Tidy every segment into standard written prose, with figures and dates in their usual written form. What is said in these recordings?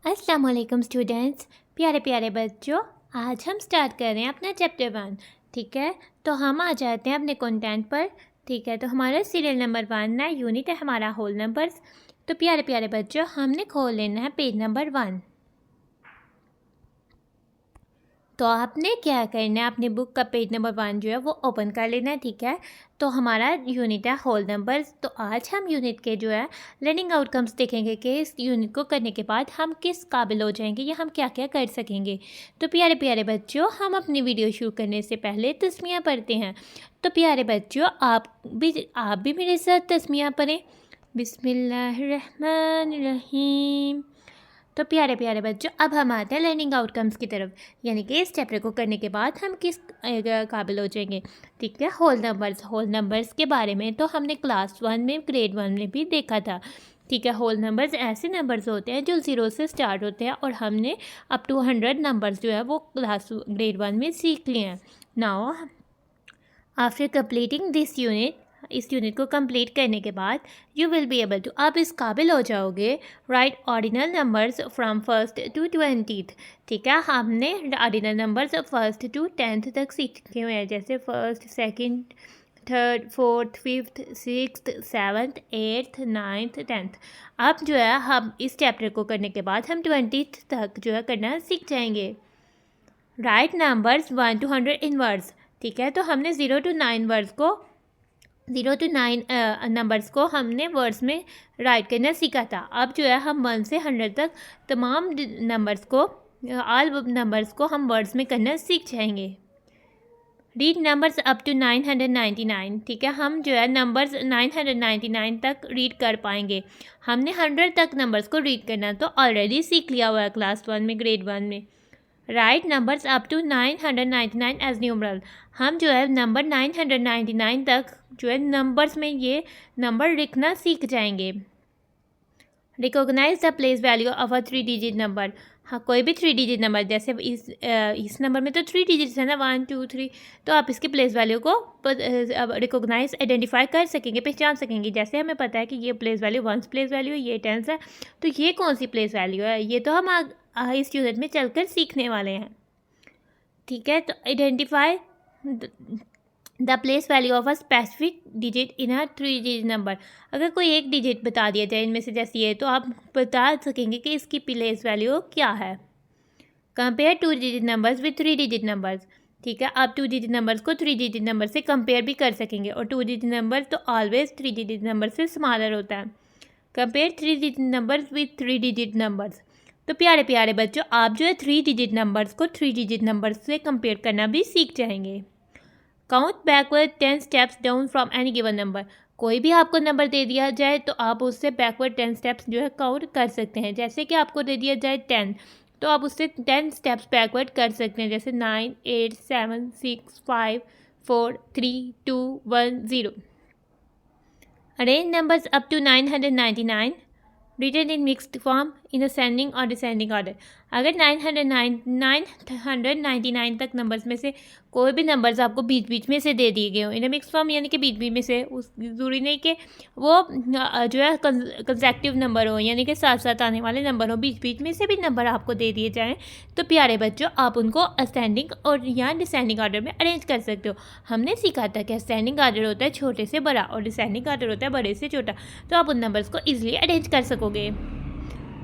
अस्सलाम वालेकुम स्टूडेंट्स, प्यारे प्यारे बच्चों। आज हम स्टार्ट कर रहे हैं अपना चैप्टर 1। ठीक है, तो हम आ जाते हैं अपने कंटेंट पर। ठीक है, तो हमारा सीरियल नंबर 1 है, यूनिट है हमारा होल नंबर्स। तो प्यारे प्यारे बच्चों, हमने खोल लेना है पेज नंबर 1। तो आपने क्या करना है, अपनी बुक का पेज नंबर 1 जो है वो ओपन कर लेना है। ठीक है, तो हमारा यूनिट है होल नंबर्स। तो आज हम यूनिट के जो है लर्निंग आउटकम्स देखेंगे कि इस यूनिट को करने के बाद हम किस काबिल हो जाएंगे या हम क्या क्या कर सकेंगे। तो प्यारे प्यारे बच्चों, हम अपनी वीडियो शुरू करने से पहले तस्मियाँ पढ़ते हैं। तो प्यारे बच्चों, आप भी मेरे साथ तस्मियाँ पढ़ें। बिस्मिल्लाहिर्रहमानिर्रहीम। तो प्यारे प्यारे बच्चों, अब हम आते हैं लर्निंग आउटकम्स की तरफ, यानी कि इस चैप्टर को करने के बाद हम किस काबिल हो जाएंगे। ठीक है, होल नंबर्स के बारे में तो हमने क्लास 1 में ग्रेड 1 में भी देखा था। ठीक है, होल नंबर्स ऐसे नंबर्स होते हैं जो 0 से स्टार्ट होते हैं और हमने अप टू 100 नंबर्स जो है वो ग्रेड 1 में सीख लिए हैं। Now after completing this unit, इस यूनिट को कंप्लीट करने के बाद you will be able to, आप इस काबिल हो जाओगे write ordinal numbers from 1st to 20th। ठीक है, हमने ordinal numbers 1st to 10th तक सीखे हुए हैं, जैसे 1st, 2nd, 3rd, 4th, 5th, 6th, 7th, 8th, 9th, 10th। अब जो है हम इस चैप्टर को करने के बाद हम 20th तक जो है करना सीख जाएंगे। Right numbers 1 to 100 in words. ठीक है, तो हमने 0 to 9 नंबर्स को हमने वर्ड्स में राइट करना सीखा था। अब जो है हम 1 से 100 तक तमाम नंबर्स को, ऑल नंबर्स को हम वर्ड्स में करना सीख जाएंगे। Read numbers up to 999। ठीक है, हम जो है नंबर्स 999 तक रीड कर पाएंगे। हमने 100 तक नंबर्स को रीड करना तो ऑलरेडी सीख लिया हुआ है क्लास 1 में, ग्रेड 1 में। Write numbers up to 999 as numeral. हम जो है नंबर 999 तक जो है नंबर्स में ये नंबर लिखना सीख जाएंगे। Recognise the place value of a 3 digit number. हाँ, कोई भी 3 डिजिट नंबर, जैसे इस नंबर में तो 3 डिजिट्स है ना, 1 2 3, तो आप इसके प्लेस वैल्यू को रिकॉग्नाइज आइडेंटिफाई कर सकेंगे, पहचान सकेंगे। जैसे हमें पता है कि ये प्लेस वैल्यू 1 प्लेस वैल्यू है, ये 10 है, तो ये कौन सी प्लेस वैल्यू है, ये तो हम इस यूनिट में चलकर सीखने वाले हैं। ठीक है, तो identify the place value of a specific digit in a 3 digit number. अगर कोई एक डिजिट बता दिया जाए इनमें से जैसे ये, तो आप बता सकेंगे कि इसकी प्लेस वैल्यू क्या है। Compare 2 digit numbers with 3 digit numbers. ठीक है, आप 2 डिजिट नंबर्स को 3 डिजिट नंबर से कंपेयर भी कर सकेंगे, और 2 डिजिट नंबर तो ऑलवेज 3 डिजिट नंबर से स्मॉलर होता है। Compare 3 digit numbers with 3 digit numbers. तो प्यारे प्यारे बच्चों, आप जो है 3 डिजिट नंबर्स को 3 डिजिट नंबर्स से कंपेयर करना भी सीख जाएंगे। Count backward 10 steps down from any given number. कोई भी आपको नंबर दे दिया जाए तो आप उससे बैकवर्ड 10 स्टेप्स जो है काउंट कर सकते हैं। जैसे कि आपको दे दिया जाए 10, तो आप उससे 10 स्टेप्स बैकवर्ड कर सकते हैं, जैसे 9 8 7 6 5 4 3 2 1 0। Arrange numbers up to 999 written in mixed form in ascending और डिसेंडिंग ऑर्डर। अगर 999 तक नंबर्स में से कोई भी नंबर्स आपको बीच बीच में से दे दिए गए हो इन मिक्स फॉर्म, यानी कि बीच बीच में से, उस ज़रूरी नहीं कि वो जो है कंसेक्टिव नंबर हो, यानी कि साथ साथ आने वाले नंबर हो, बीच बीच में से भी नंबर आपको दे दिए जाएँ, तो प्यारे बच्चों आप उनको असेंडिंग और या डिसेंडिंग ऑर्डर में अरेंज कर सकते हो। हमने सीखा था कि असेंडिंग ऑर्डर होता है छोटे से बड़ा और डिसेंडिंग ऑर्डर होता है बड़े से छोटा, तो आप उन नंबर्स को ईजिली अरेंज कर सकोगे।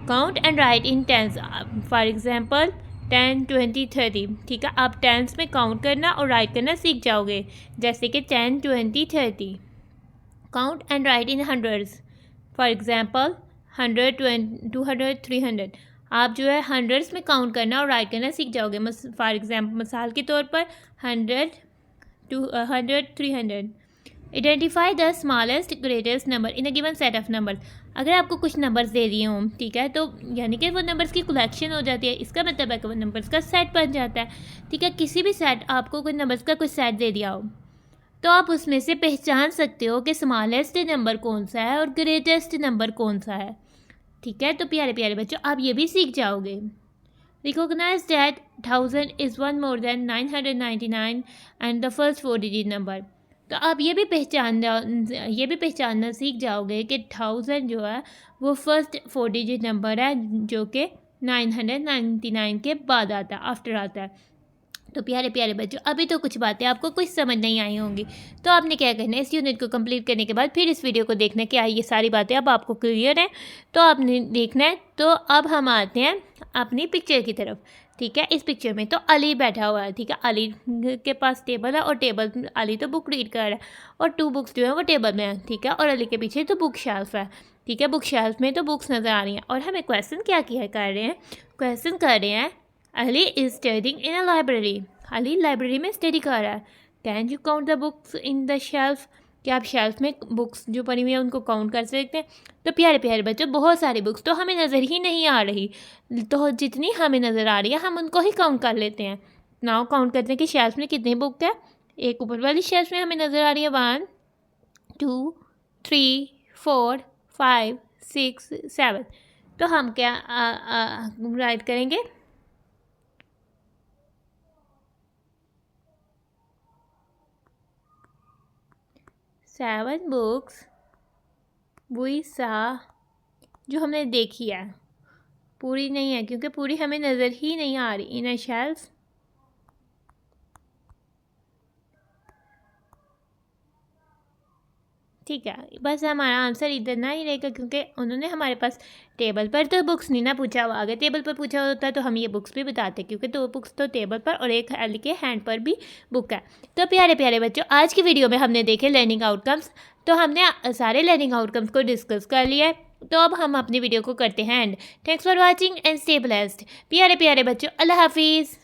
Count and write in tens, for example 10 20 30। ठीक है, आप टेंस में काउंट करना और राइट करना सीख जाओगे, जैसे कि 10 20 30। Count and write in hundreds, for example 100 200 300। आप जो है हंड्रेड्स में काउंट करना और राइट करना सीख जाओगे। फॉर एग्जाम्पल, मिसाल के तौर पर 100 200 300। Identify the smallest greatest number in a given set of numbers. अगर आपको कुछ नंबर्स दे दिए हों, ठीक है, तो यानी कि वो नंबर्स की कलेक्शन हो जाती है, इसका मतलब है कि वो नंबर्स का सेट बन जाता है। ठीक है, किसी भी सेट, आपको कोई नंबर्स का कुछ सेट दे दिया हो, तो आप उसमें से पहचान सकते हो कि स्मॉलेस्ट नंबर कौन सा है और ग्रेटेस्ट नंबर कौन सा है। ठीक है, तो प्यारे प्यारे बच्चों आप ये भी सीख जाओगे। Recognise that 1000 is 1 more than 999 and the first 4 digit number. तो आप ये भी पहचानना सीख जाओगे कि 1000 जो है वो फर्स्ट 4 डिजिट नंबर है, जो कि 999 के बाद आता है, आफ्टर आता है। तो प्यारे प्यारे बच्चों, अभी तो कुछ बातें आपको कुछ समझ नहीं आई होंगी, तो आपने क्या करना है, इस यूनिट को कंप्लीट करने के बाद फिर इस वीडियो को देखना कि ये सारी बातें अब आपको क्लियर हैं, तो आपने देखना है। तो अब हम आते हैं अपनी पिक्चर की तरफ। ठीक है, इस पिक्चर में तो अली बैठा हुआ है। ठीक है, अली के पास टेबल है और टेबल, अली तो बुक रीड कर रहा है और 2 बुक्स जो है वो टेबल में है। ठीक है, और अली के पीछे तो बुक शेल्फ है। ठीक है, बुक शेल्फ में तो बुक्स नज़र आ रही हैं और हमें क्वेश्चन क्या किया कर रहे हैं, क्वेश्चन कर रहे हैं Ali is studying in a library. Ali library में स्टडी कर रहा है। Can you count the books in the shelf. क्या आप शेल्फ में बुक्स जो पड़ी हुई है उनको काउंट कर सकते हैं। तो प्यारे प्यारे बच्चों, बहुत सारी बुक्स तो हमें नज़र ही नहीं आ रही, तो जितनी हमें नज़र आ रही है हम उनको ही काउंट कर लेते हैं। नाउ काउंट करते हैं कि शेल्फ में कितनी बुक है। एक ऊपर वाली शेल्फ में हमें नज़र आ रही है 1 2 3 4 5 6 7। तो हम क्या राइट करेंगे, 7 बुक्स वी सा, जो हमने देखी है, पूरी नहीं है क्योंकि पूरी हमें नज़र ही नहीं आ रही इन अ शेल्फ। ठीक है, बस हमारा आंसर इतना ही रहेगा क्योंकि उन्होंने हमारे पास टेबल पर तो बुक्स नहीं ना पूछा हुआ, अगर टेबल पर पूछा होता तो हम ये बुक्स भी बताते, क्योंकि 2 बुक्स तो टेबल पर और एक अली के हैंड पर भी बुक है। तो प्यारे प्यारे बच्चों, आज की वीडियो में हमने देखे लर्निंग आउटकम्स, तो हमने सारे लर्निंग आउटकम्स को डिस्कस कर लिया है। तो अब हम अपनी वीडियो को करते हैं and. Thanks for watching and stay blessed. प्यारे प्यारे बच्चों, अल्लाह हाफिज़।